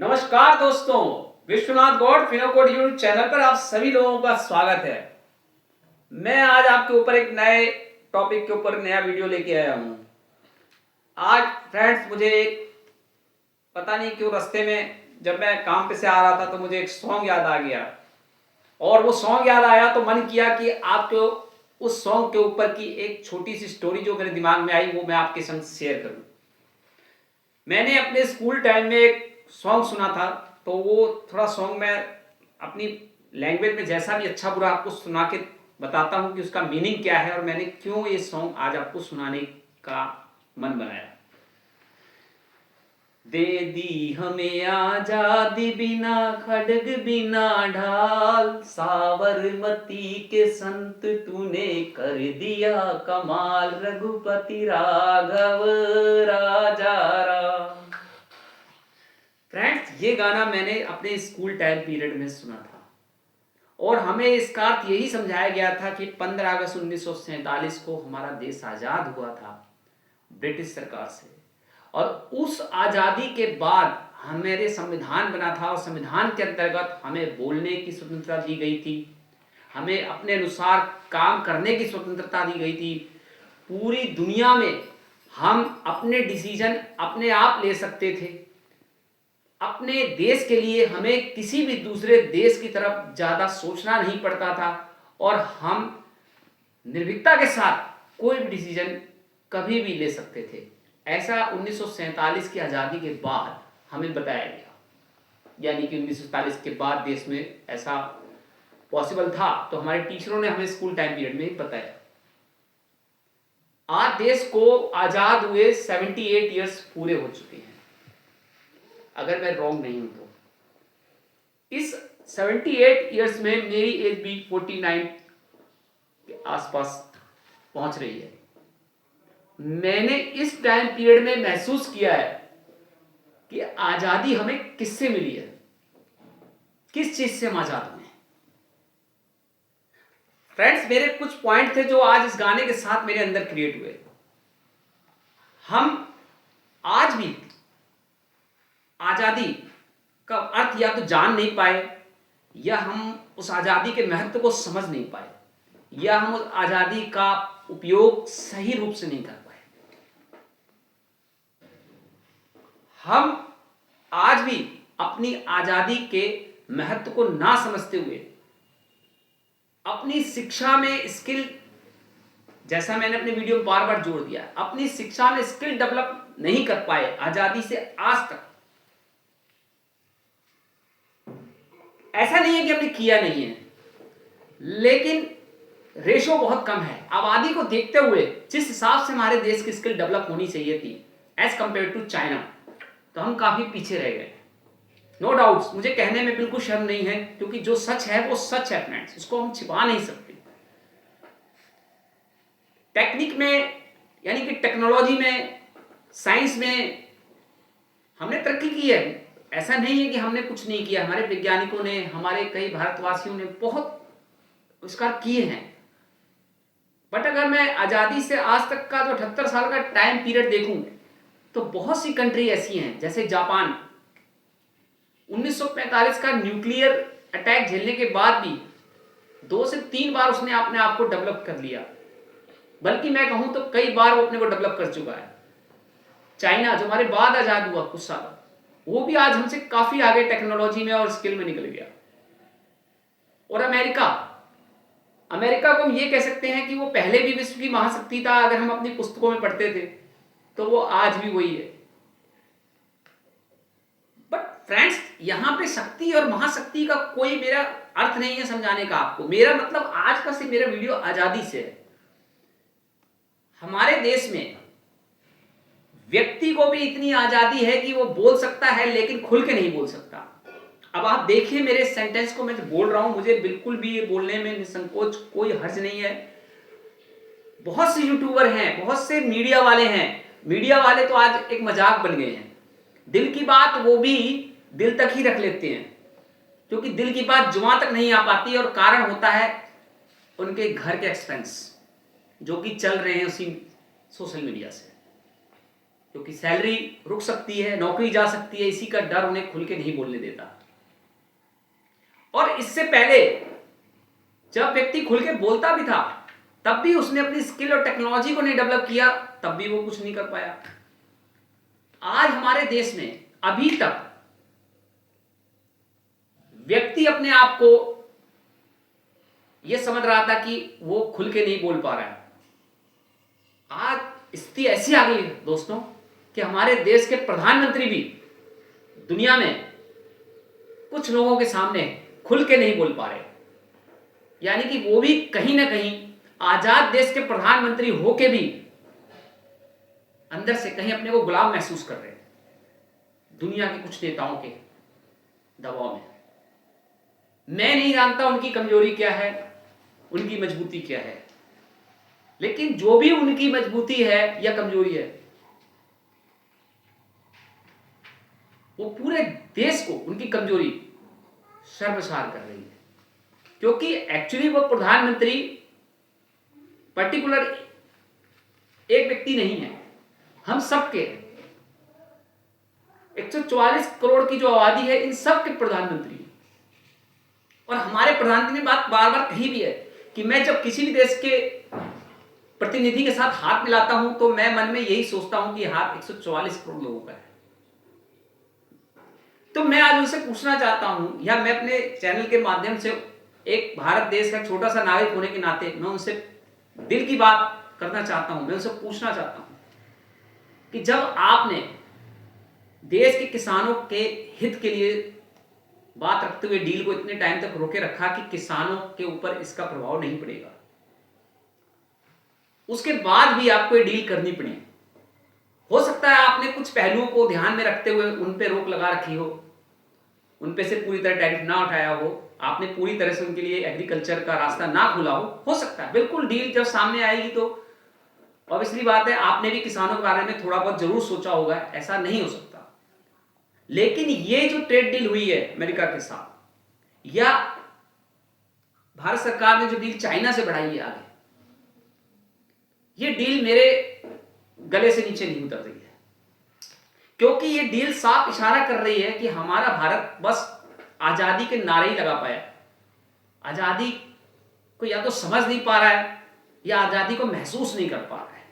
नमस्कार दोस्तों, Vishwanath Gaur फिनोकोड YouTube channel पर आप सभी लोगों का स्वागत है। मैं आज आपके ऊपर एक नए टॉपिक के ऊपर नया वीडियो लेके आया हूं। आज फ्रेंड्स मुझे पता नहीं क्यों रास्ते में जब मैं काम पे से आ रहा था तो मुझे एक सॉन्ग याद आ गया और वो सॉन्ग याद आया तो मन किया कि आपको उस सॉन्ग के ऊपर की एक छोटी सी स्टोरी जो मेरे दिमाग में आई वो मैं आपके संग शेयर करूं। मैंने अपने स्कूल टाइम में एक सॉन्ग सुना था तो वो थोड़ा सॉन्ग मैं अपनी लैंग्वेज में जैसा भी अच्छा बुरा आपको सुना के बताता हूँ कि उसका मीनिंग क्या है और मैंने क्यों ये सॉन्ग आज आपको सुनाने का मन बनाया। दे दी हमें आजादी बिना खड्ग बिना ढाल, साबरमती के संत तूने कर दिया कमाल, रघुपति राघव राजा राम। फ्रेंड्स ये गाना मैंने अपने स्कूल टाइम पीरियड में सुना था और हमें इसका अर्थ यही समझाया गया था कि 15 अगस्त 1947 को हमारा देश आज़ाद हुआ था ब्रिटिश सरकार से और उस आज़ादी के बाद हमारे संविधान बना था और संविधान के अंतर्गत हमें बोलने की स्वतंत्रता दी गई थी, हमें अपने अनुसार काम करने की स्वतंत्रता दी गई थी। पूरी दुनिया में हम अपने डिसीजन अपने आप ले सकते थे। अपने देश के लिए हमें किसी भी दूसरे देश की तरफ ज़्यादा सोचना नहीं पड़ता था और हम निर्भीकता के साथ कोई भी डिसीजन कभी भी ले सकते थे। ऐसा 1947 की आज़ादी के बाद हमें बताया गया, यानी कि 1947 के बाद देश में ऐसा पॉसिबल था तो हमारे टीचरों ने हमें स्कूल टाइम पीरियड में बताया। आज देश को आज़ाद हुए 78 ईयर्स पूरे हो चुके हैं अगर मैं रॉन्ग नहीं हूं तो। इस 78 ईयर्स में मेरी एज भी 49 के आसपास पहुंच रही है। मैंने इस टाइम पीरियड में महसूस किया है कि आजादी हमें किससे मिली है, किस चीज से हम आजाद हुए हैं। फ्रेंड्स मेरे कुछ पॉइंट थे जो आज इस गाने के साथ मेरे अंदर क्रिएट हुए। हम आज भी आजादी का अर्थ या तो जान नहीं पाए या हम उस आजादी के महत्व को समझ नहीं पाए या हम उस आजादी का उपयोग सही रूप से नहीं कर पाए। हम आज भी अपनी आजादी के महत्व को ना समझते हुए अपनी शिक्षा में स्किल, जैसा मैंने अपने वीडियो में बार बार जोड़ दिया, अपनी शिक्षा में स्किल डेवलप नहीं कर पाए आजादी से आज तक। ऐसा नहीं है कि हमने किया नहीं है, लेकिन रेशो बहुत कम है। आबादी को देखते हुए जिस हिसाब से हमारे देश की स्किल डेवलप होनी चाहिए थी एज कंपेयर टू चाइना, तो हम काफी पीछे रह गए। नो डाउट्स, मुझे कहने में बिल्कुल शर्म नहीं है क्योंकि जो सच है वो सच है फ्रेंड्स, इसको हम छिपा नहीं सकते। टेक्निक में यानी कि टेक्नोलॉजी में, साइंस में हमने तरक्की की है। ऐसा नहीं है कि हमने कुछ नहीं किया। हमारे वैज्ञानिकों ने, हमारे कई भारतवासियों ने बहुत आविष्कार किए हैं। बट अगर मैं आज़ादी से आज तक का जो 78 साल का टाइम पीरियड देखूं तो बहुत सी कंट्री ऐसी हैं, जैसे जापान 1945 का न्यूक्लियर अटैक झेलने के बाद भी 2 से 3 बार उसने अपने आप को डेवलप कर लिया, बल्कि मैं कहूं तो कई बार वो अपने को डेवलप कर चुका है। चाइना जो हमारे बाद आजाद हुआ कुछ साल, वो भी आज हमसे काफी आगे टेक्नोलॉजी में और स्किल में निकल गया। और अमेरिका को हम ये कह सकते हैं कि वो पहले भी विश्व की महाशक्ति था। अगर हम अपनी पुस्तकों में पढ़ते थे तो वो आज भी वही है। बट फ्रेंड्स यहां पे शक्ति और महाशक्ति का कोई मेरा अर्थ नहीं है समझाने का आपको। मेरा मतलब आज का सिर्फ मेरा वीडियो आजादी से है। हमारे देश में व्यक्ति को भी इतनी आजादी है कि वो बोल सकता है लेकिन खुल के नहीं बोल सकता। अब आप देखिए मेरे सेंटेंस को, मैं जो बोल रहा हूं मुझे बिल्कुल भी ये बोलने में निसंकोच कोई हर्ज नहीं है। बहुत से यूट्यूबर हैं, बहुत से मीडिया वाले हैं। मीडिया वाले तो आज एक मजाक बन गए हैं। दिल की बात वो भी दिल तक ही रख लेते हैं क्योंकि दिल की बात जुबान तक नहीं आ पाती और कारण होता है उनके घर के एक्सपेंस जो कि चल रहे हैं उसी सोशल मीडिया से। क्योंकि सैलरी रुक सकती है, नौकरी जा सकती है, इसी का डर उन्हें खुल के नहीं बोलने देता। और इससे पहले जब व्यक्ति खुल के बोलता भी था, तब भी उसने अपनी स्किल और टेक्नोलॉजी को नहीं डेवलप किया, तब भी वो कुछ नहीं कर पाया। आज हमारे देश में अभी तक व्यक्ति अपने आप को यह समझ रहा था कि वो खुल के नहीं बोल पा रहा है। आज स्थिति ऐसी आ गई दोस्तों कि हमारे देश के प्रधानमंत्री भी दुनिया में कुछ लोगों के सामने खुल के नहीं बोल पा रहे, यानी कि वो भी कहीं ना कहीं आजाद देश के प्रधानमंत्री होके भी अंदर से कहीं अपने को गुलाम महसूस कर रहे हैं दुनिया के कुछ नेताओं के दबाव में। मैं नहीं जानता उनकी कमजोरी क्या है, उनकी मजबूती क्या है, लेकिन जो भी उनकी मजबूती है या कमजोरी है, वो पूरे देश को उनकी कमजोरी शर्मसार कर रही है। क्योंकि एक्चुअली वो प्रधानमंत्री पर्टिकुलर एक व्यक्ति नहीं है, हम सबके 144 करोड़ की जो आबादी है, इन सब के प्रधानमंत्री। और हमारे प्रधानमंत्री ने बात बार बार कही भी है कि मैं जब किसी भी देश के प्रतिनिधि के साथ हाथ मिलाता हूं तो मैं मन में यही सोचता हूं कि हाथ 144 करोड़ लोगों का है। तो मैं आज उनसे पूछना चाहता हूं, या मैं अपने चैनल के माध्यम से एक भारत देश का छोटा सा नागरिक होने के नाते मैं उनसे दिल की बात करना चाहता हूं, मैं उनसे पूछना चाहता हूं कि जब आपने देश के किसानों के हित के लिए बात रखते हुए डील को इतने टाइम तक रोके रखा कि किसानों के ऊपर इसका प्रभाव नहीं पड़ेगा, उसके बाद भी आपको ये डील करनी पड़ी। हो सकता है आपने कुछ पहलुओं को ध्यान में रखते हुए उन पे रोक लगा रखी हो, उन पे से पूरी तरह टैरिफ ना उठाया हो, आपने पूरी तरह से उनके लिए एग्रीकल्चर का रास्ता ना खुला हो सकता है। बिल्कुल, डील जब सामने आएगी तो ऑब्वियसली बात है आपने भी किसानों के बारे में थोड़ा बहुत जरूर सोचा होगा, ऐसा नहीं हो सकता। लेकिन ये जो ट्रेड डील हुई है अमेरिका के साथ, या भारत सरकार ने जो डील चाइना से बढ़ाई है आगे, ये डील मेरे गले से नीचे नहीं उतर रही है। क्योंकि ये डील साफ इशारा कर रही है कि हमारा भारत बस आजादी के नारे ही लगा पाया, आजादी को या तो समझ नहीं पा रहा है या आजादी को महसूस नहीं कर पा रहा है।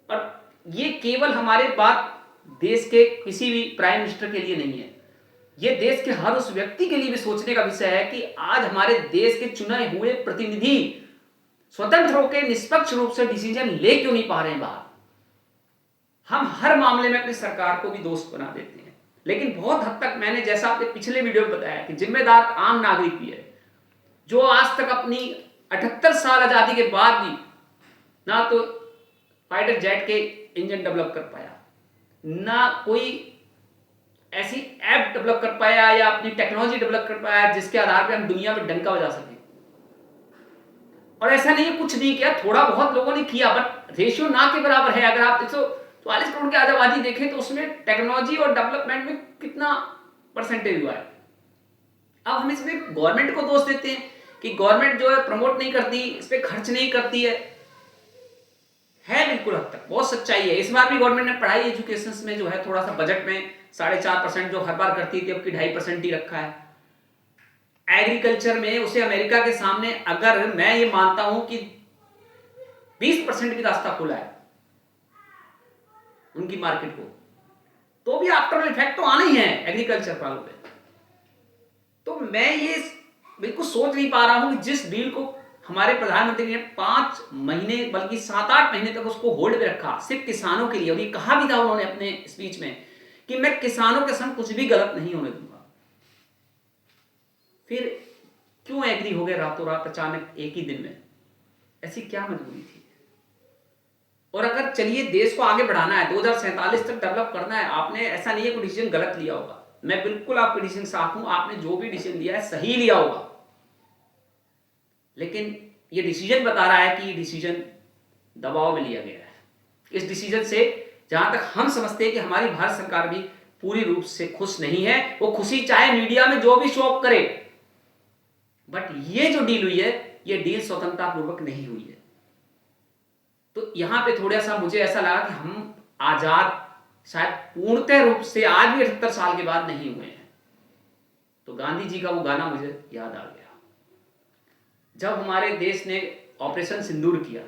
और ये केवल हमारे बात देश के किसी भी प्राइम मिनिस्टर के लिए नहीं है, ये देश के हर उस व्यक्ति के लिए भी सोचने का विषय है कि आज हमारे देश के चुने हुए प्रतिनिधि स्वतंत्र होकर निष्पक्ष रूप से डिसीजन ले क्यों नहीं पा रहे हैं बाहर। हम हर मामले में अपनी सरकार को भी दोस्त बना देते हैं, लेकिन बहुत हद तक मैंने जैसा आपने पिछले वीडियो में बताया कि जिम्मेदार आम नागरिक भी है, जो आज तक अपनी 78 साल आजादी के बाद भी ना तो फाइटर जेट के इंजन डेवलप कर पाया, ना कोई ऐसी ऐप डेवलप कर पाया या अपनी टेक्नोलॉजी डेवलप कर पाया जिसके आधार पर हम दुनिया में डंका बजा सकें। और ऐसा नहीं है कुछ नहीं किया, थोड़ा बहुत लोगों ने किया, बट रेशियो ना के बराबर है। अगर आप 144 करोड़ की आबादी देखें तो उसमें टेक्नोलॉजी और डेवलपमेंट में कितना परसेंटेज हुआ है। अब हम इसमें गवर्नमेंट को दोष देते हैं कि गवर्नमेंट जो है प्रमोट नहीं करती, इस पर खर्च नहीं करती है बिल्कुल हद तक बहुत सच्चाई है। इस बार भी गवर्नमेंट ने पढ़ाई एजुकेशन में जो है थोड़ा सा बजट में 4.5% जो हर बार करती थी, अब की 2.5% ही रखा है। एग्रीकल्चर में उसे अमेरिका के सामने अगर मैं ये मानता हूं कि 20% भी रास्ता खुला है उनकी मार्केट को, तो भी आफ्टर इफेक्ट तो आना ही है एग्रीकल्चर वालों पे। तो मैं ये बिल्कुल सोच नहीं पा रहा हूं कि जिस डील को हमारे प्रधानमंत्री ने 5 महीने बल्कि 7-8 महीने तक उसको होल्ड में रखा सिर्फ किसानों के लिए, और ये कहा भी था उन्होंने अपने स्पीच में कि मैं किसानों के संग कुछ भी गलत नहीं होने दूंगा, फिर क्यों एग्री हो गए रातों रात अचानक एक ही दिन में? ऐसी क्या मजबूरी थी? और अगर चलिए देश को आगे बढ़ाना है, 2047 तक डेवलप करना है, आपने ऐसा नहीं है कोई डिसीजन गलत लिया होगा, मैं बिल्कुल आपके डिसीजन के साथ हूं, आपने जो भी डिसीजन लिया है सही लिया होगा, लेकिन ये डिसीजन बता रहा है कि ये डिसीजन दबाव में लिया गया है। इस डिसीजन से जहां तक हम समझते हैं कि हमारी भारत सरकार भी पूरी रूप से खुश नहीं है। वो खुशी चाहे मीडिया में जो भी शो ऑफ करे, बट ये जो डील हुई है ये डील स्वतंत्रता पूर्वक नहीं हुई है। तो यहां पे थोड़ा सा मुझे ऐसा लगा कि हम आजाद शायद पूर्णतः रूप से आज भी 78 साल के बाद नहीं हुए हैं। तो गांधी जी का वो गाना मुझे याद आ गया। जब हमारे देश ने ऑपरेशन सिंदूर किया,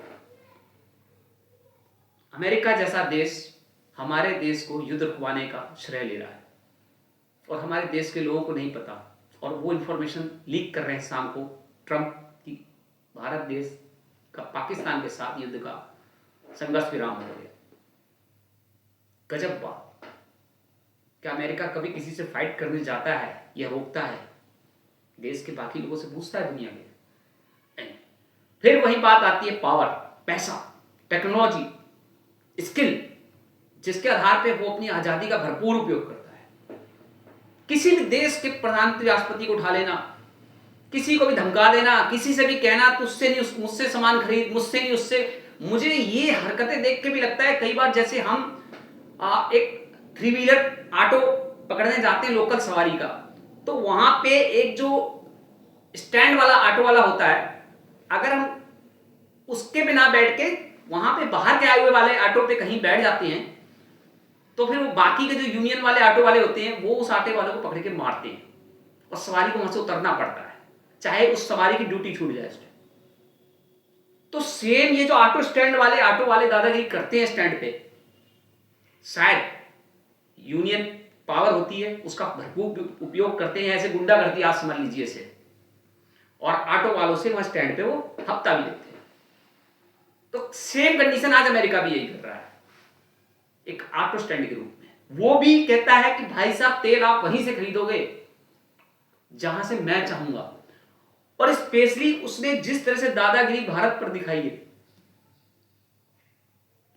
अमेरिका जैसा देश हमारे देश को युद्ध रुकवाने का श्रेय ले रहा है और हमारे देश के लोगों को नहीं पता, और वो इंफॉर्मेशन लीक कर रहे हैं शाम को ट्रंप की भारत देश का पाकिस्तान के साथ युद्ध का संघर्ष विराम हो गया। गजब बात। क्या अमेरिका कभी किसी से फाइट करने जाता है या रोकता है? देश के बाकी लोगों से पूछता है दुनिया में? नहीं। फिर वही बात आती है पावर, पैसा, टेक्नोलॉजी, स्किल, जिसके आधार पे वो अपनी आजादी का भरपूर उपयोग करता है। किसी भी देश के प्रधानमंत्री राष्ट्रपति को उठा लेना, किसी को भी धमका देना, किसी से भी कहना तुझसे नहीं, मुझसे सामान खरीद, मुझसे नहीं उससे। मुझे ये हरकतें देख के भी लगता है कई बार जैसे हम एक 3 व्हीलर ऑटो पकड़ने जाते हैं लोकल सवारी का, तो वहां पे एक जो स्टैंड वाला ऑटो वाला होता है, अगर हम उसके बिना बैठ के वहां पे बाहर के आए हुए वाले ऑटो पे कहीं बैठ जाते हैं, तो फिर वो बाकी के जो यूनियन वाले ऑटो वाले होते हैं वो उस ऑटो वाले को पकड़ के मारते हैं और सवारी को वहां से उतरना पड़ता है, चाहे उस सवारी की ड्यूटी छूट जाए। तो सेम ये जो ऑटो स्टैंड वाले ऑटो वाले दादागिरी करते हैं स्टैंड पे, शायद यूनियन पावर होती है उसका भरपूर उपयोग करते हैं, ऐसे गुंडा करती है, आप समझ लीजिए इसे, और ऑटो वालों से वहां स्टैंड पे वो हफ्ता भी लेते हैं। तो सेम कंडीशन आज अमेरिका भी यही कर रहा है, एक ऑटो स्टैंड के रूप में। वो भी कहता है कि भाई साहब तेल आप वहीं से खरीदोगे जहां से मैं चाहूंगा। और स्पेशली उसने जिस तरह से दादागिरी भारत पर दिखाई है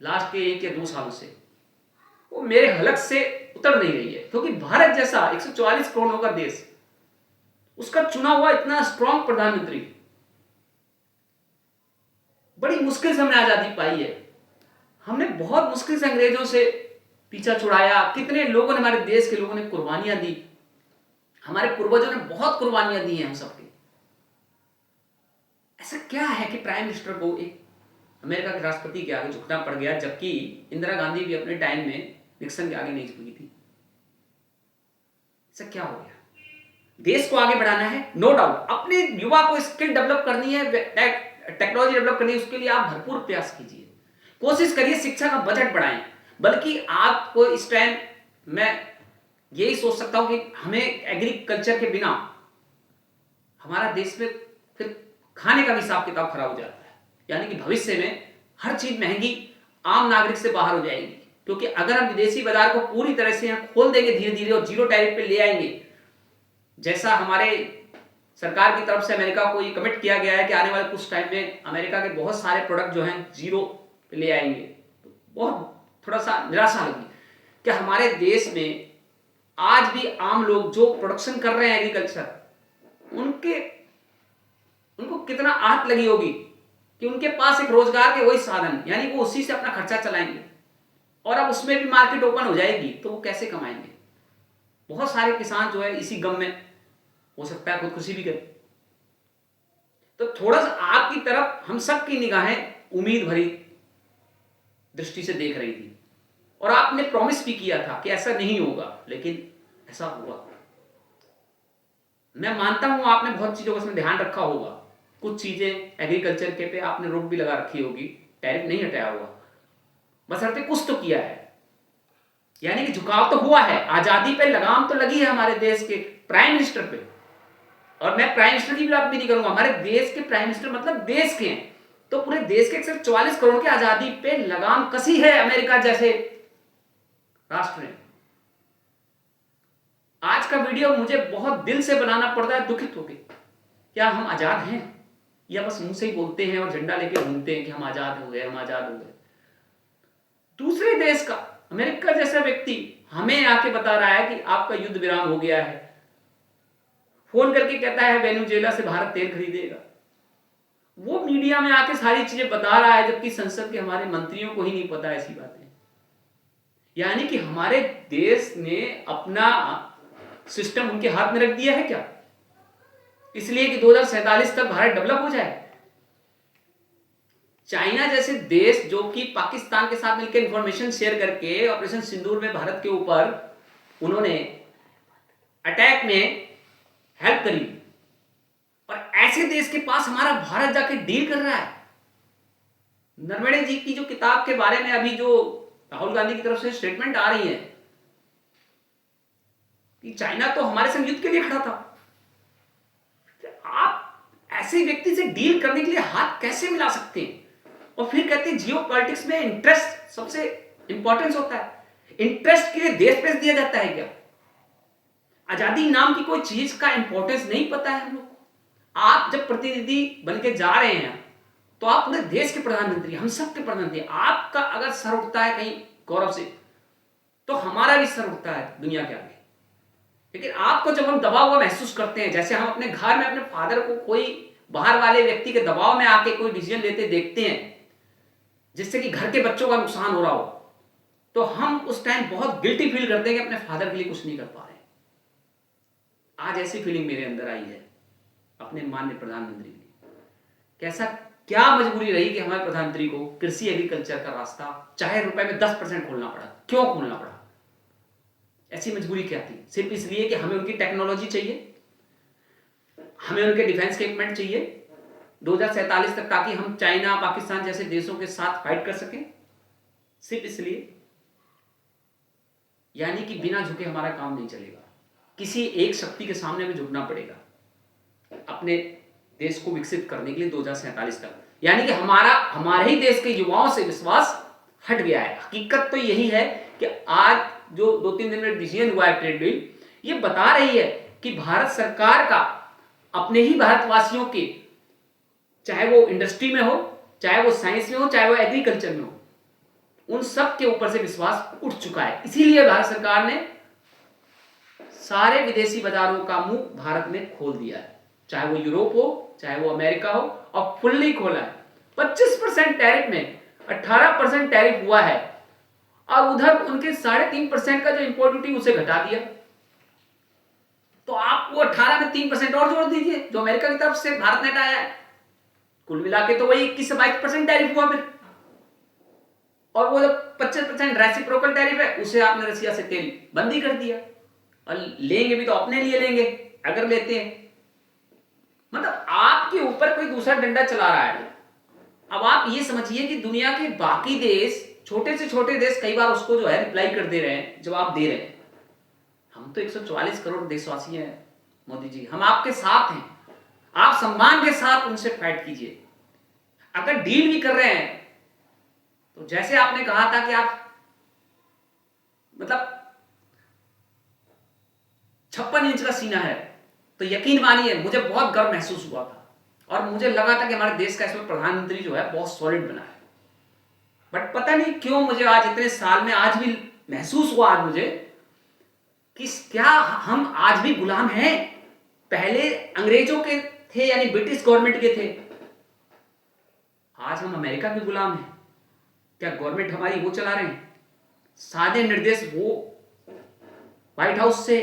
लास्ट के 1 या 2 सालों से, वो मेरे हलक से उतर नहीं रही है। क्योंकि भारत जैसा 144 करोड़ का देश, उसका चुना हुआ इतना स्ट्रॉन्ग प्रधानमंत्री, बड़ी मुश्किल से हमने आजादी पाई है। हमने बहुत मुश्किल से अंग्रेजों से पीछा छुड़ाया। कितने लोगों ने, हमारे देश के लोगों ने कुर्बानियां दी, हमारे पूर्वजों ने बहुत कुर्बानियां दी हैं हम सबके। ऐसा क्या है कि प्राइम मिनिस्टर को एक अमेरिका के राष्ट्रपति के आगे झुकना पड़ गया, जबकि इंदिरा गांधी भी अपने टाइम में निक्सन के आगे नहीं झुकी थी? ऐसा क्या हो गया? देश को आगे बढ़ाना है, नो डाउट, अपने युवा को स्किल डेवलप करनी है, टेक्नोलॉजी डेवलप करनी है, उसके लिए आप भरपूर प्रयास कीजिए, कोशिश करिए शिक्षा का बजट बढ़ाएं। बल्कि आपको इस टाइम मैं यही सोच सकता हूं कि हमें एग्रीकल्चर के बिना हमारा देश में फिर खाने का भी हिसाब किताब खराब हो जाता है। यानी कि भविष्य में हर चीज महंगी आम नागरिक से बाहर हो जाएगी, क्योंकि अगर हम विदेशी बाजार को पूरी तरह से यहां खोल देंगे धीरे धीरे और जीरो टैरिफ पे ले आएंगे, जैसा हमारे सरकार की तरफ से अमेरिका को ये कमिट किया गया है कि आने वाले कुछ टाइम में अमेरिका के बहुत सारे प्रोडक्ट जो हैं जीरो पे ले आएंगे, तो बहुत थोड़ा सा निराशा लगी कि हमारे देश में आज भी आम लोग जो प्रोडक्शन कर रहे हैं एग्रीकल्चर, उनको कितना आहत लगी होगी कि उनके पास एक रोजगार के वही साधन, यानी वो उसी से अपना खर्चा चलाएंगे, और अब उसमें भी मार्केट ओपन हो जाएगी तो वो कैसे कमाएंगे? बहुत सारे किसान जो है इसी गम में हो सकता है खुदकुशी भी करें। तो थोड़ा सा आपकी तरफ हम सब की निगाहें उम्मीद भरी दृष्टि से देख रही थी, और आपने प्रॉमिस भी किया था कि ऐसा नहीं होगा, लेकिन ऐसा हुआ। मैं मानता हूं आपने बहुत चीजों का इसमें ध्यान रखा होगा, कुछ चीजें एग्रीकल्चर के पे आपने रोक भी लगा रखी होगी, टैरिफ नहीं हटाया होगा, बशर्ते कुछ तो किया है, यानी कि झुकाव तो हुआ है, आजादी पे लगाम तो लगी है हमारे देश के प्राइम मिनिस्टर पे। और मैं प्राइम मिनिस्टर की बात भी नहीं करूंगा, हमारे देश के प्राइम मिनिस्टर मतलब देश के हैं, तो पूरे देश के 144 करोड़ की आजादी पे लगाम कसी है अमेरिका जैसे राष्ट्र ने। आज का वीडियो मुझे बहुत दिल से बनाना पड़ता है, दुखित होकर। क्या हम आजाद हैं, या बस मुंह से ही बोलते हैं और झंडा लेके घूमते हैं कि हम आजाद हो गए, हम आजाद हो गए? दूसरे देश का अमेरिका जैसा व्यक्ति हमें आके बता रहा है कि आपका युद्ध विराम हो गया है, फोन करके कहता है वेनेजुएला से भारत तेल खरीदेगा। वो मीडिया में आके सारी चीजें बता रहा है, जबकि संसद के हमारे मंत्रियों को ही नहीं पता ऐसी बातें। यानी कि हमारे देश ने अपना सिस्टम उनके हाथ में रख दिया है क्या, इसलिए कि 2047 तक भारत डेवलप हो जाए? चाइना जैसे देश जो कि पाकिस्तान के साथ मिलकर इंफॉर्मेशन शेयर करके ऑपरेशन सिंदूर में भारत के ऊपर उन्होंने अटैक में हेल्प करी, और ऐसे देश के पास हमारा भारत जाके डील कर रहा है। नरवणे जी की जो किताब के बारे में अभी जो राहुल गांधी की तरफ से स्टेटमेंट आ रही है कि चाइना तो हमारे संग युद्ध के लिए खड़ा था, आप ऐसे व्यक्ति से डील करने के लिए हाथ कैसे मिला सकते हैं? और फिर कहते हैं जियो पॉलिटिक्स में इंटरेस्ट सबसे इंपॉर्टेंस होता है। इंटरेस्ट के लिए देश पेश दिया जाता है क्या? आजादी नाम की कोई चीज का इंपॉर्टेंस नहीं पता है हम लोग को। आप जब प्रतिनिधि बन के जा रहे हैं तो आप पूरे देश के प्रधानमंत्री, हम सब के प्रधानमंत्री, आपका अगर सर उठता है कहीं गौरव से तो हमारा भी सर उठता है दुनिया के आगे। लेकिन आपको जब हम दबाव हुआ महसूस करते हैं, जैसे हम अपने घर में अपने फादर को कोई बाहर वाले व्यक्ति के दबाव में आके कोई डिसीजन लेते देखते हैं जिससे कि घर के बच्चों का नुकसान हो रहा हो, तो हम उस टाइम बहुत गिल्टी फील करते हैं कि अपने फादर के लिए कुछ नहीं कर पा रहे। आज ऐसी फीलिंग मेरे अंदर आई है अपने माननीय प्रधानमंत्री की। कैसा क्या मजबूरी रही कि हमारे प्रधानमंत्री को कृषि एग्रीकल्चर का रास्ता चाहे रुपए में 10% खोलना पड़ा। क्यों खोलना पड़ा? ऐसी मजबूरी क्या थी? सिर्फ इसलिए कि हमें उनकी टेक्नोलॉजी चाहिए, हमें उनके डिफेंस के इक्विपमेंट चाहिए 2047 तक, ताकि हम चाइना पाकिस्तान जैसे देशों के साथ फाइट कर सकें, सिर्फ इसलिए? यानी कि बिना झुके हमारा काम नहीं चलेगा, किसी एक शक्ति के सामने हमें झुकना पड़ेगा अपने देश को विकसित करने के लिए 2047 तक। यानी कि हमारे ही देश के युवाओं से विश्वास हट गया है। हकीकत तो यही है कि आज जो 2-3 दिन में डिसीजन हुआ है ट्रेड डील, ये बता रही है कि भारत सरकार का अपने ही भारतवासियों के, चाहे वो इंडस्ट्री में हो, चाहे वो साइंस में हो, चाहे वो एग्रीकल्चर में हो, उन सब के ऊपर से विश्वास उठ चुका है। इसीलिए भारत सरकार ने सारे विदेशी बाजारों का मुंह भारत में खोल दिया है, चाहे वो यूरोप हो, चाहे वो अमेरिका हो, और फुल्ली खोला है। 25% टैरिफ में 18% टैरिफ हुआ है, और उधर उनके 3.5% का जो इंपोर्ट ड्यूटी उसे घटा दिया। तो आप वो 18 में 3% और जोड़ दीजिए जो अमेरिका की तरफ से भारत ने हटाया है, कुल मिला के तो वही 21 से 22% टैरिफ हुआ फिर। और वो जो 25% रेसिप्रोकल टैरिफ है उसे आपने रसिया से तेल बंद ही कर दिया, और लेंगे भी तो अपने लिए लेंगे अगर लेते हैं। मतलब आपके ऊपर कोई दूसरा डंडा चला रहा है। अब आप ये समझिए कि दुनिया के बाकी देश, छोटे से छोटे देश, कई बार उसको जो है रिप्लाई कर दे रहे हैं, जवाब दे रहे हैं। हम तो 144 करोड़ देशवासी हैं मोदी जी, हम आपके साथ हैं, आप सम्मान के साथ उनसे फाइट कीजिए। अगर डील भी कर रहे हैं तो जैसे आपने कहा था कि आप मतलब 56 इंच का सीना है, तो यकीन मानिए मुझे बहुत गर्व महसूस हुआ था, और मुझे लगा था कि हमारे देश का इसमें प्रधानमंत्री जो है बहुत सॉलिड बना है। बट पता नहीं क्यों मुझे आज इतने साल में आज भी महसूस हुआ आज मुझे कि क्या हम आज भी गुलाम हैं? पहले अंग्रेजों के थे, यानी ब्रिटिश गवर्नमेंट के थे, आज हम अमेरिका के गुलाम हैं। क्या गवर्नमेंट हमारी वो चला रहे हैं? सारे निर्देश वो व्हाइट हाउस से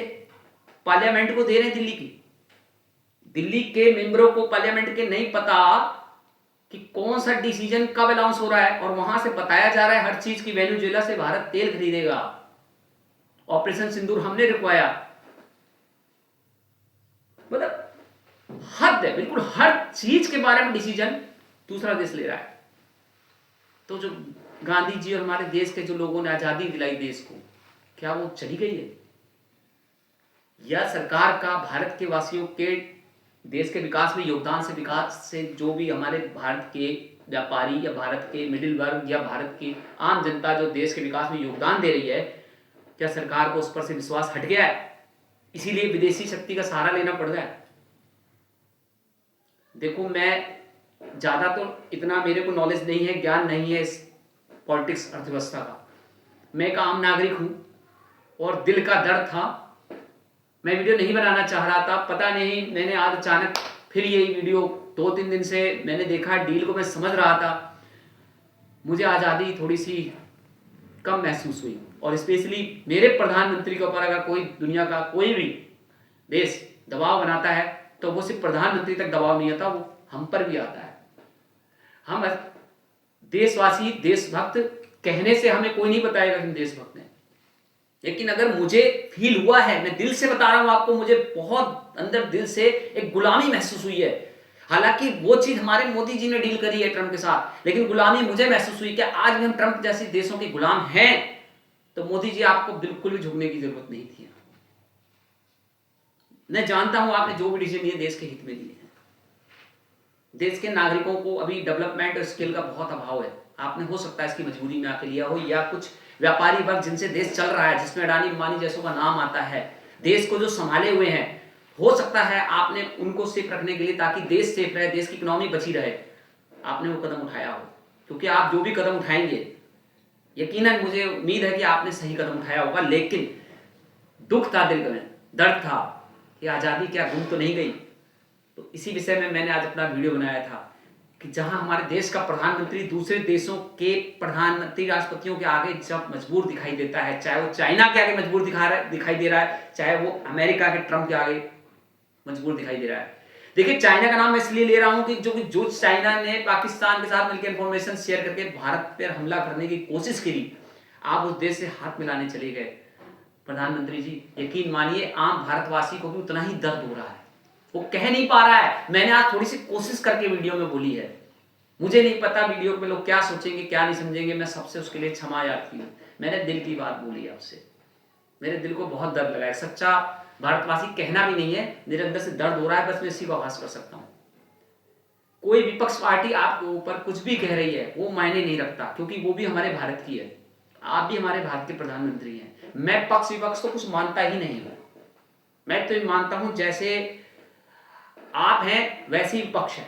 पार्लियामेंट को दे रहे हैं, दिल्ली के मेंबरों को पार्लियामेंट के नहीं पता कि कौन सा डिसीजन कब अनाउंस हो रहा है, और वहां से बताया जा रहा है हर चीज की वेनेजुएला से भारत तेल खरीदेगा, ऑपरेशन सिंदूर हमने रुकवाया। मतलब हद है, बिल्कुल हर चीज के बारे में डिसीजन दूसरा देश ले रहा है। तो जो गांधी जी और हमारे देश के जो लोगों ने आजादी दिलाई देश को, क्या वो चली गई है? या सरकार का भारत के वासियों के देश के विकास में योगदान से, विकास से जो भी हमारे भारत के व्यापारी या भारत के मिडिल वर्ग या भारत की आम जनता जो देश के विकास में योगदान दे रही है, क्या सरकार को उस पर से विश्वास हट गया है, इसीलिए विदेशी शक्ति का सहारा लेना पड़ रहा है? देखो, मैं ज्यादा तो इतना मेरे को नॉलेज नहीं है, ज्ञान नहीं है इस पॉलिटिक्स अर्थव्यवस्था का। मैं एक आम नागरिक हूं और दिल का दर्द था, मैं वीडियो नहीं बनाना चाह रहा था, पता नहीं मैंने आज अचानक फिर यही वीडियो 2-3 दिन से मैंने देखा, डील को मैं समझ रहा था, मुझे आज़ादी थोड़ी सी कम महसूस हुई। और स्पेशली मेरे प्रधानमंत्री के ऊपर अगर कोई दुनिया का कोई भी देश दबाव बनाता है तो वो सिर्फ प्रधानमंत्री तक दबाव नहीं आता, वो हम पर भी आता है। हम देशवासी देशभक्त कहने से हमें कोई नहीं बताएगा कि हम देशभक्त हैं, लेकिन अगर मुझे फील हुआ है, मैं दिल से बता रहा हूं आपको, मुझे बहुत अंदर दिल से एक गुलामी महसूस हुई है। हालांकि वो चीज हमारे मोदी जी ने डील करी है ट्रंप के साथ, लेकिन गुलामी मुझे महसूस हुई कि आज भी हम ट्रंप जैसे देशों के गुलाम हैं, तो मोदी जी आपको बिल्कुल भी झुकने की जरूरत नहीं थी। मैं जानता हूं आपने जो भी डिसीजन लिए देश के हित में लिए हैं। देश के नागरिकों को अभी डेवलपमेंट और स्किल का बहुत अभाव है, आपने हो सकता है इसकी मजबूरी में आके लिया हो, या कुछ व्यापारी वर्ग जिनसे देश चल रहा है, जिसमें अडानी अंबानी जैसों का नाम आता है, देश को जो संभाले हुए हैं, हो सकता है आपने उनको सेफ रखने के लिए, ताकि देश सेफ रहे, देश की इकोनॉमी बची रहे, आपने वो कदम उठाया हो। क्योंकि आप जो भी कदम उठाएंगे, यकीनन मुझे उम्मीद है कि आपने सही कदम उठाया होगा, लेकिन दुख था दिल में, दर्द था कि आज़ादी क्या गुम तो नहीं गई। तो इसी विषय में मैंने आज अपना वीडियो बनाया था कि जहां हमारे देश का प्रधानमंत्री दूसरे देशों के प्रधानमंत्री राष्ट्रपतियों के आगे जब मजबूर दिखाई देता है, चाहे वो चाइना के आगे मजबूर दिखाई दे रहा है, चाहे वो अमेरिका के ट्रंप के आगे मजबूर दिखाई दे रहा है। देखिए, चाइना का नाम मैं इसलिए ले रहा हूं कि जो चाइना ने पाकिस्तान के साथ मिलकर इंफॉर्मेशन शेयर करके भारत पर हमला करने की कोशिश करी, आप उस देश से हाथ मिलाने चले गए। प्रधानमंत्री जी, यकीन मानिए आम भारतवासी को भी उतना ही दर्द हो रहा है, वो कह नहीं पा रहा है। मैंने आज थोड़ी सी कोशिश करके वीडियो में बोली है, मुझे नहीं पता वीडियो पे लोग क्या सोचेंगे क्या नहीं समझेंगे, मैं सबसे उसके लिए क्षमा याचती हूँ। मैंने दिल की बात बोली आपसे, मेरे दिल को बहुत दर्द लगा है, सच्चा भारतवासी कहना भी नहीं है, मेरे अंदर से दर्द हो रहा है, बस मैं इसी को आभास कर सकता हूँ। कोई विपक्ष पार्टी आपके ऊपर कुछ भी कह रही है वो मायने नहीं रखता, क्योंकि वो भी हमारे भारत की है, आप भी हमारे भारत के प्रधानमंत्री हैं। मैं पक्ष विपक्ष तो कुछ मानता ही नहीं हूं, मैं तो मानता हूं जैसे आप हैं वैसे ही विपक्ष है,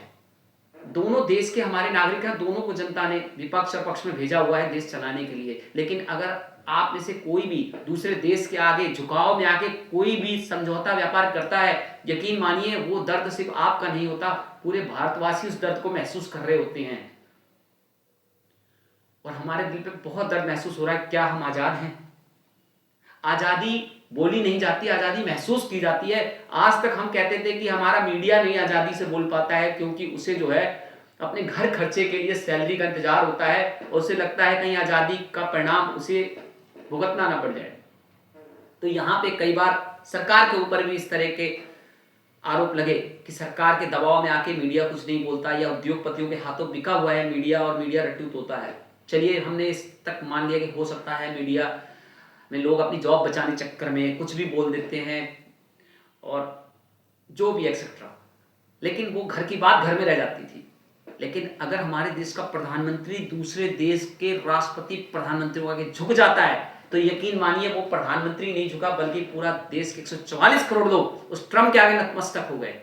दोनों देश के हमारे नागरिक हैं, दोनों को जनता ने विपक्ष और पक्ष में भेजा हुआ है देश चलाने के लिए। लेकिन अगर आप में से कोई भी दूसरे देश के आगे झुकाव में आके कोई भी समझौता व्यापार करता है, यकीन मानिए वो दर्द सिर्फ आपका नहीं होता, पूरे भारतवासी उस दर्द को महसूस कर रहे होते हैं। और हमारे दिल पे बहुत दर्द महसूस हो रहा है। क्या हम आजाद हैं? आजादी बोली नहीं जाती, आजादी महसूस की जाती है। आज तक हम कहते थे कि हमारा मीडिया नहीं आजादी से बोल पाता है, क्योंकि उसे जो है अपने घर खर्चे के लिए सैलरी का इंतजार होता है, और उसे लगता है कहीं आजादी का परिणाम उसे भुगतना ना पड़ जाए। तो यहाँ पे कई बार सरकार के ऊपर भी इस तरह के आरोप लगे कि सरकार के दबाव में आके मीडिया कुछ नहीं बोलता, या उद्योगपतियों के हाथों बिका हुआ है मीडिया और मीडिया रट्टू होता है। चलिए, हमने इस तक मान लिया कि हो सकता है मीडिया में लोग अपनी जॉब बचाने चक्कर में कुछ भी बोल देते हैं और जो भी एक्सेट्रा, लेकिन वो घर की बात घर में रह जाती थी। लेकिन अगर हमारे देश का प्रधानमंत्री दूसरे देश के राष्ट्रपति प्रधानमंत्री को आगे झुक जाता है, तो यकीन मानिए वो प्रधानमंत्री नहीं झुका, बल्कि पूरा देश के 144 करोड़ लोग उस ट्रंप के आगे नतमस्तक हो गए।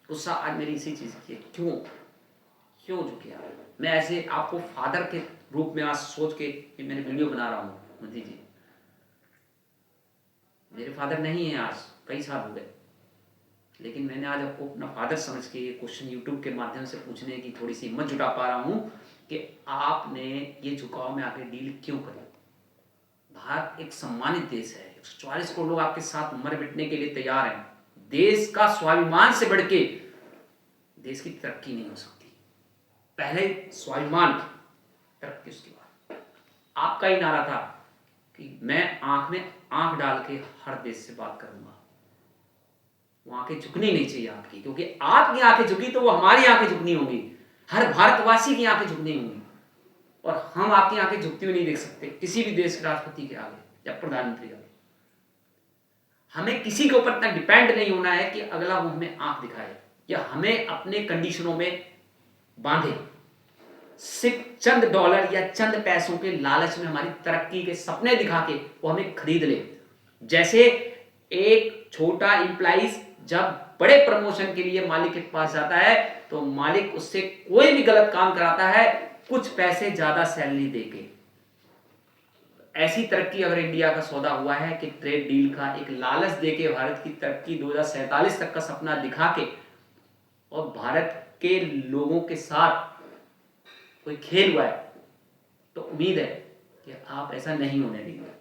गुस्सा आज मेरी इसी चीज की है, क्यों झुके आप? मैं ऐसे आपको फादर के रूप में आज सोच के मैंने वीडियो बना रहा हूँ। मोदी जी मेरे फादर नहीं है, आज कई साल हो गए, लेकिन मैंने आज आपको अपना फादर समझ के ये क्वेश्चन यूट्यूब के माध्यम से पूछने की थोड़ी सी हिम्मत जुटा पा रहा हूं कि आपने ये झुकाव में आके डील क्यों करी? भारत एक सम्मानित देश है, 144 करोड़ लोग आपके साथ मर मिटने के लिए तैयार हैं। देश का स्वाभिमान से बढ़ के देश की तरक्की नहीं हो सकती, पहले स्वाभिमान, तरक्की उसके बाद। आपका ही नारा था कि मैं आंख में आंख डाल के हर देश से बात करूंगा, वो आंखें झुकनी नहीं चाहिए आपकी, क्योंकि आपकी आंखें झुकी तो वो हमारी आंखें झुकनी होंगी, हर भारतवासी की आंखें झुकनी होंगी, और हम आपकी आंखें झुकती हुई नहीं देख सकते किसी भी देश के राष्ट्रपति के आगे या प्रधानमंत्री के आगे। हमें किसी के ऊपर इतना डिपेंड नहीं होना है कि अगला वो हमें आंख दिखाए या हमें अपने कंडीशनों में बांधे, सिर्फ चंद डॉलर या चंद पैसों के लालच में हमारी तरक्की के सपने दिखा के वो हमें खरीद ले। जैसे एक छोटा एम्प्लॉइज जब बड़े प्रमोशन के लिए मालिक के पास जाता है, तो मालिक उससे कोई भी गलत काम कराता है कुछ पैसे ज्यादा सैलरी देके। ऐसी तरक्की अगर इंडिया का सौदा हुआ है कि ट्रेड डील का एक लालच देके भारत की तरक्की 2047 तक का सपना दिखा के और भारत के लोगों के साथ कोई खेल हुआ है, तो उम्मीद है कि आप ऐसा नहीं होने देंगे।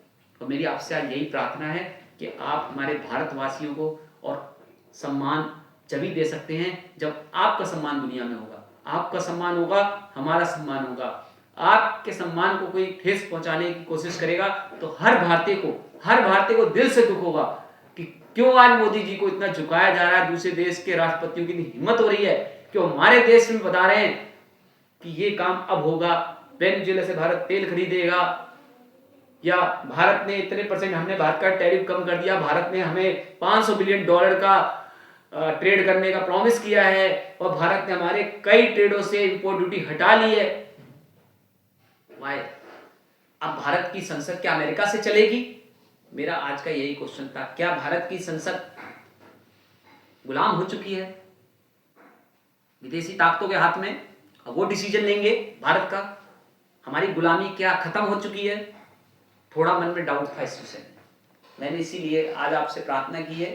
और मेरी आपसे आज यही प्रार्थना है कि आप हमारे भारतवासियों को और सम्मान जब ही दे सकते हैं जब आपका सम्मान दुनिया में होगा, आपका सम्मान होगा, हमारा सम्मान होगा। आपके सम्मान को कोई ठेस पहुंचाने की कोशिश करेगा तो हर भारतीय को दिल से दुख होगा कि क्यों आज मोदी जी को इतना झुकाया जा रहा है। दूसरे देश के राष्ट्रपतियों की हिम्मत हो रही है कि हमारे देश में बता रहे हैं कि ये काम अब होगा, वेनेजुएला से भारत तेल खरीदेगा, या भारत ने इतने % हमने भारत का टैरिफ कम कर दिया, भारत ने हमें $500 बिलियन का ट्रेड करने का प्रॉमिस किया है, और भारत ने हमारे कई ट्रेडों से इंपोर्ट ड्यूटी हटा ली है। वाई? अब भारत की संसद क्या अमेरिका से चलेगी? मेरा आज का यही क्वेश्चन था। क्या भारत की संसद गुलाम हो चुकी है विदेशी ताकतों के हाथ में? अब वो डिसीजन लेंगे भारत का। हमारी गुलामी क्या खत्म हो चुकी है? थोड़ा मन में डाउट था इस विषय में। मैंने इसीलिए आज आपसे प्रार्थना की है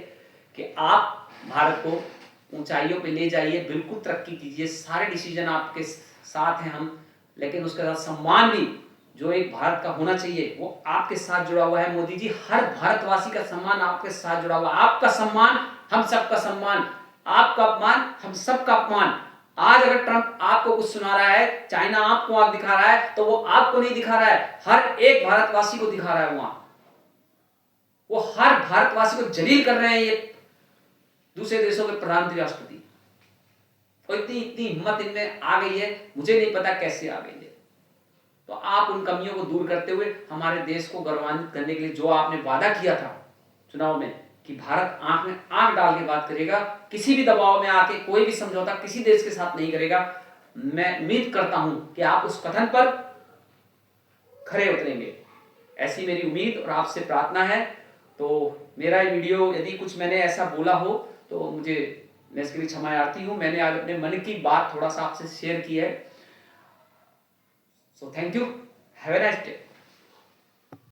कि आप भारत को ऊंचाइयों पे ले जाइए, बिल्कुल तरक्की कीजिए, सारे डिसीजन आपके साथ हैं हम, लेकिन उसके साथ सम्मान भी जो एक भारत का होना चाहिए वो आपके साथ जुड़ा हुआ है। मोदी जी, हर भारतवासी का सम्मान आपके साथ जुड़ा हुआ है। आपका सम्मान हम सबका सम्मान, आपका अपमान हम सबका अपमान। आज अगर ट्रंप आपको कुछ सुना रहा है, चाइना आपको आंख दिखा रहा है, तो वो आपको नहीं दिखा रहा है, हर एक भारतवासी को दिखा रहा है। वहां वो हर भारतवासी को जलील कर रहे हैं ये दूसरे देशों के प्रधानमंत्री, राष्ट्रपति। और इतनी हिम्मत इनमें आ गई है, मुझे नहीं पता कैसे आ गई है। तो आप उन कमियों को दूर करते हुए हमारे देश को गौरवान्वित करने के लिए जो आपने वादा किया था चुनाव में कि भारत आंख में आंख डाल के बात करेगा, किसी भी दबाव में आके कोई भी समझौता किसी देश के साथ नहीं करेगा, मैं उम्मीद करता हूं कि आप उस कथन पर खरे उतरेंगे। ऐसी मेरी उम्मीद और आपसे प्रार्थना है। तो मेरा ये वीडियो यदि कुछ मैंने ऐसा बोला हो तो मैं इसके लिए क्षमा यार्थी हूं। मैंने आज अपने मन की बात थोड़ा सा आपसे शेयर की है। So thank you, have a nice day.